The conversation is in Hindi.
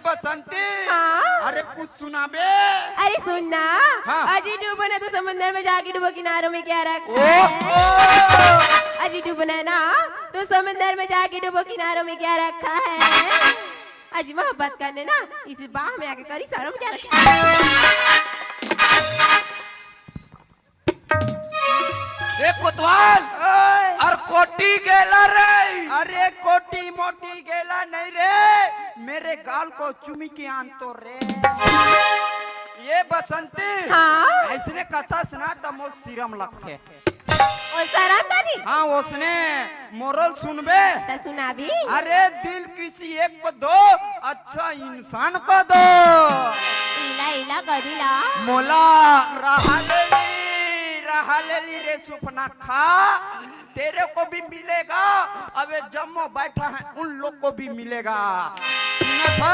बसंती। हाँ? अरे कुछ सुना बे। अरे सुनना। हाँ। अजी डूबना तो समंदर में जाके डूबो, किनारों में क्या रखा ओ, है? ओ। अजी डूबना ना तो समंदर में जाके डूबो, किनारों में क्या रखा है? अजी मोहब्बत करने ना इस बाह में आके करी, सारों में क्या रखा है? कोतवाल और कोटी गेला रे। अरे कोटी मोटी गेला नहीं रे, मेरे गाल को चुमी की आन तो रे। ये बसंती। हाँ? ऐसने कथा सुना तो मोल सीरम लखे। और सारा दादी हाँ उसने मोरल सुनबे तो सुना दी। अरे दिल किसी एक को दो, अच्छा इंसान को दो। इला इला गदिला मोला रहा ले ली रे सुपना खा, तेरे को भी मिलेगा। अबे जम्मो बैठा है उन लोग को भी मिलेगा। सुना था?